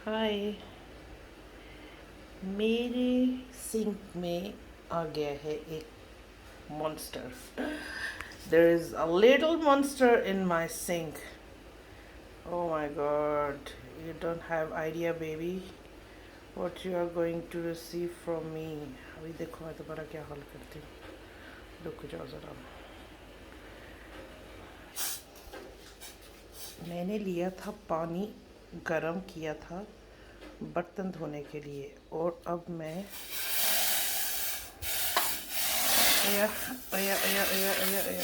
हाय। मेरे सिंक में आ गया है एक monster. There is a little monster in my sink. Oh my god, you don't have idea baby what you are going to receive from me. अभी देखो मैं तुम्हारा क्या हाल करती हूँ। रुक जाओ ज़रा। मैंने लिया था पानी, गरम किया था बर्तन धोने के लिए, और अब मैं अया अया अया अया अया अया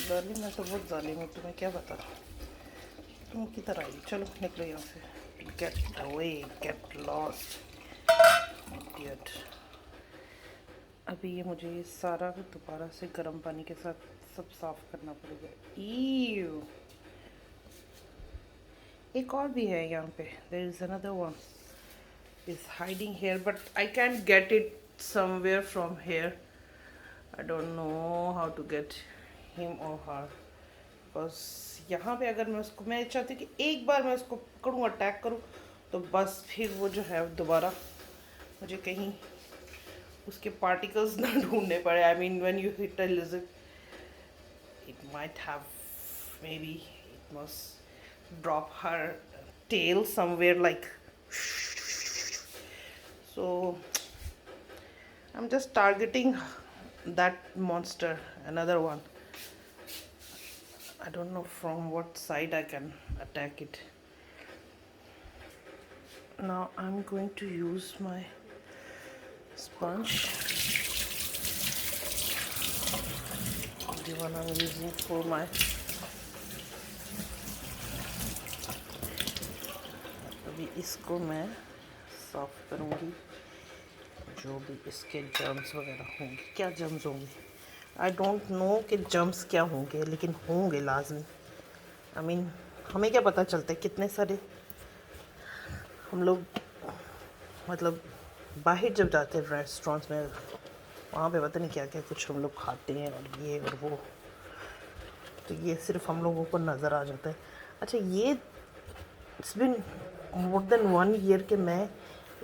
जालिम, मैं तो बहुत जालिम हूँ, तुम्हें क्या बता। तुम किधर आई? चलो निकलो यहाँ से। Get away, get lost idiot. अभी ये मुझे ये सारा दोबारा से गर्म पानी के साथ सब साफ करना पड़ेगा। ईव, एक और भी है यहाँ पे। There is another one is hiding here, but I can't get it somewhere from here. I don't know how to get him or her, because यहाँ पे अगर मैं चाहती हूँ कि एक बार मैं उसको पकड़ूँ, अटैक करूँ, तो बस फिर वो जो है दोबारा मुझे कहीं उसके पार्टिकल्स ना ढूंढने पड़े। I mean when you hit a lizard, it might have, maybe it must drop her tail somewhere, like, so I'm just targeting that monster, another one. I don't know from what side I can attack it. Now I'm going to use my sponge, the one I'm using for my, अभी इसको मैं साफ करूँगी। जो भी इसके germs वगैरह होंगे, क्या जर्म्स होंगे आई डोंट नो कि जर्म्स क्या होंगे, लेकिन होंगे लाजमी। आई मीन हमें क्या पता चलता है, कितने सारे हम लोग, मतलब बाहर जब जाते हैं रेस्टोरेंट्स में, वहाँ पे पता नहीं क्या क्या कुछ हम लोग खाते हैं, और ये और वो, तो ये सिर्फ हम लोगों को नज़र आ जाता है। अच्छा, ये it's been more than 1 year के मैं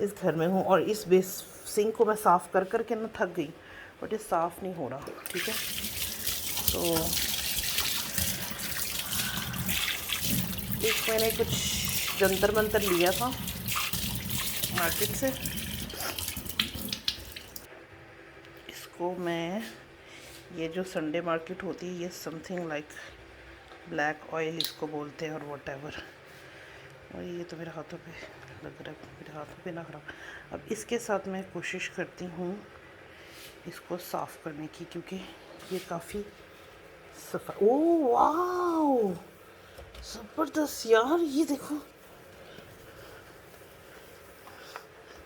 इस घर में हूँ, और इस बेस सिंक को मैं साफ़ कर कर के ना थक गई, बट ये साफ़ नहीं हो रहा। ठीक है, तो एक मैंने कुछ जंतर मंतर लिया था मार्केट से, इसको मैं, ये जो संडे मार्केट होती है, ये समथिंग लाइक ब्लैक ऑयल इसको बोलते हैं, और वट एवर। और ये तो मेरे हाथों पे लग रहा है, मेरे हाथों पे ना खराब। अब इसके साथ मैं कोशिश करती हूँ इसको साफ़ करने की, क्योंकि ये काफ़ी सफा। ओ वाओ, ज़बरदस्त यार, ये देखो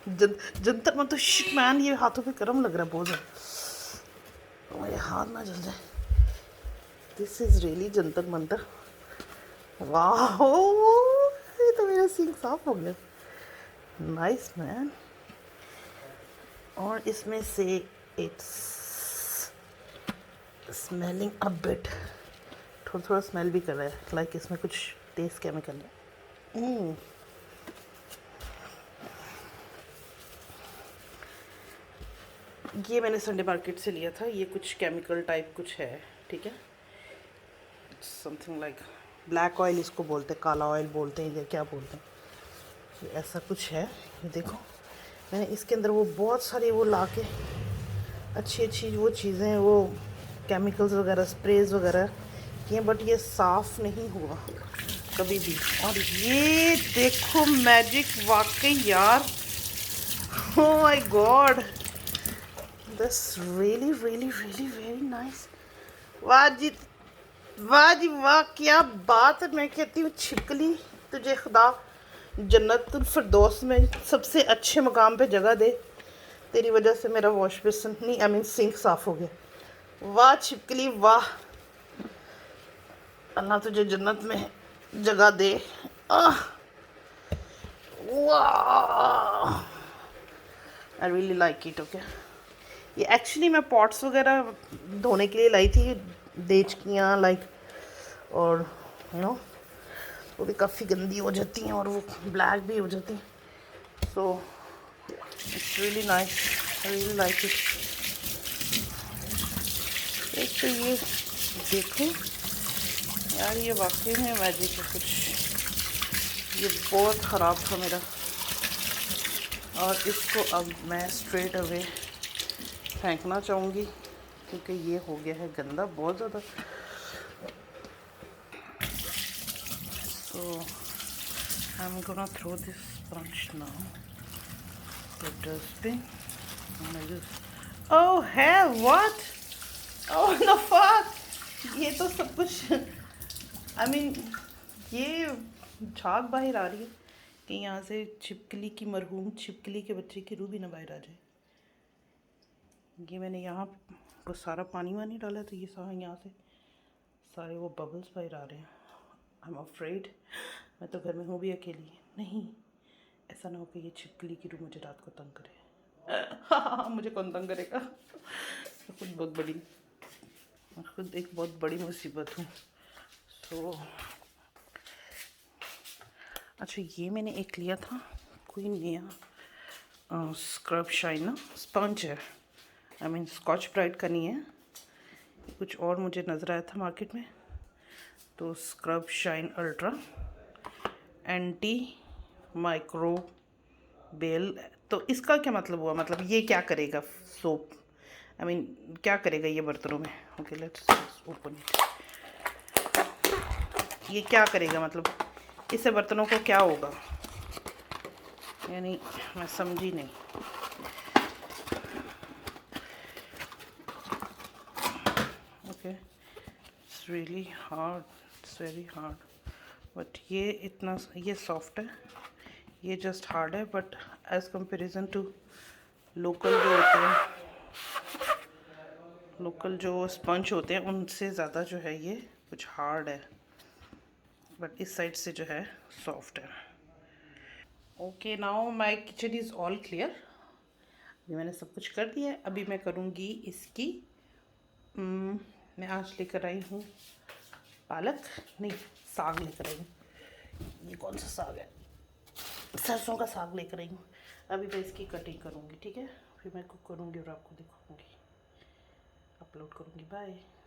जंतर मन तो शिट मैन, ये हाथों पे गर्म लग रहा है बहुत ज़्यादा, मेरे हाथ ना जल जाए। This is really Jantar Mantar. वाह, ये तो मेरा सिंक साफ हो गया। Nice man. और इसमें से इट्स स्मेलिंग अ बिट, थोड़ा थोड़ा स्मेल भी कर रहा है, लाइक इसमें कुछ टेस्ट केमिकल है। ये मैंने संडे मार्केट से लिया था, ये कुछ केमिकल टाइप कुछ है। ठीक है, समथिंग लाइक ब्लैक ऑयल इसको बोलते हैं, काला ऑयल बोलते हैं, या क्या बोलते हैं, ये ऐसा कुछ है। ये देखो, मैंने इसके अंदर वो बहुत सारे वो ला के अच्छी अच्छी वो चीज़ें, वो केमिकल्स वगैरह, स्प्रेज वगैरह किए, बट ये साफ़ नहीं हुआ कभी भी। और ये देखो मैजिक, वाकई यार, ओह my God, this really really really very nice. वाह जी, वाह जी वाह, क्या बात है। मैं कहती हूँ छिपकली, तुझे खुदा जन्नतुल फिरदौस में सबसे अच्छे मकाम पे जगह दे। तेरी वजह से मेरा वॉश बेसिन नहीं, आई मीन सिंक साफ़ हो गया। वाह छिपकली वाह, अल्लाह तुझे जन्नत में जगह दे। वाह, I really like it. Okay, ये एक्चुअली मैं पॉट्स वगैरह धोने के लिए लाई थी, देचकियाँ लाइक, और यू नो वो भी काफ़ी गंदी हो जाती हैं और वो ब्लैक भी हो जाती हैं. So it's really nice, I really like it. एक तो ये देखो यार, ये वाकई में मैजिक है कुछ. ये बहुत ख़राब था मेरा, और इसको अब मैं स्ट्रेट अवे फेंकना चाहूँगी क्योंकि ये हो गया है गंदा बहुत ज़्यादा. So I am gonna throw this sponge now the dustbin. Oh hell what, oh the fuck, ये तो सब कुछ आई मीन ये झाग बाहर आ रही है कि यहाँ से छिपकली की, मरहूम छिपकली के बच्चे की रूह भी ना बाहर आ जाए. ये मैंने यहाँ को सारा पानी वानी डाला तो ये सारा यहाँ से सारे वो बबल्स बाहर आ रहे हैं. I am afraid. मैं तो घर में हूँ भी अकेली. नहीं, ऐसा ना हो कि ये छिपकली की रूह मुझे रात को तंग करे. मुझे कौन तंग करेगा. मैं खुद बहुत बड़ी, मैं खुद एक बहुत बड़ी मुसीबत हूँ. सो अच्छा, ये मैंने एक लिया था, कोई नया स्क्रब शाइन ना स्पंज है. आई मीन स्कॉच ब्राइट का नहीं है, कुछ और मुझे नज़र आया था मार्केट में. तो scrub shine ultra anti microbial. तो इसका क्या मतलब हुआ, मतलब ये क्या करेगा सोप, आई मीन क्या करेगा ये बर्तनों में. Okay let's open it. ये क्या करेगा, मतलब इससे बर्तनों को क्या होगा, यानी मैं समझी नहीं. Okay it's really hard, it's very hard. But ये इतना, ये सॉफ्ट है, ये जस्ट हार्ड है. But as comparison to local जो होते हैं, लोकल जो स्पंज होते हैं उनसे ज़्यादा जो है ये कुछ हार्ड है. बट इस साइड से जो है सॉफ्ट है. Okay now my kitchen is all clear. अभी मैंने सब कुछ कर दिया है. अभी मैं करूँगी इसकी मैं आज लेकर आई हूँ पालक, नहीं साग लेकर आई हूँ. ये कौन सा साग है, सरसों का साग लेकर आई हूँ. अभी मैं इसकी कटिंग करूँगी, ठीक है. फिर मैं कुक करूँगी और आपको दिखाऊँगी, अपलोड करूँगी. बाय.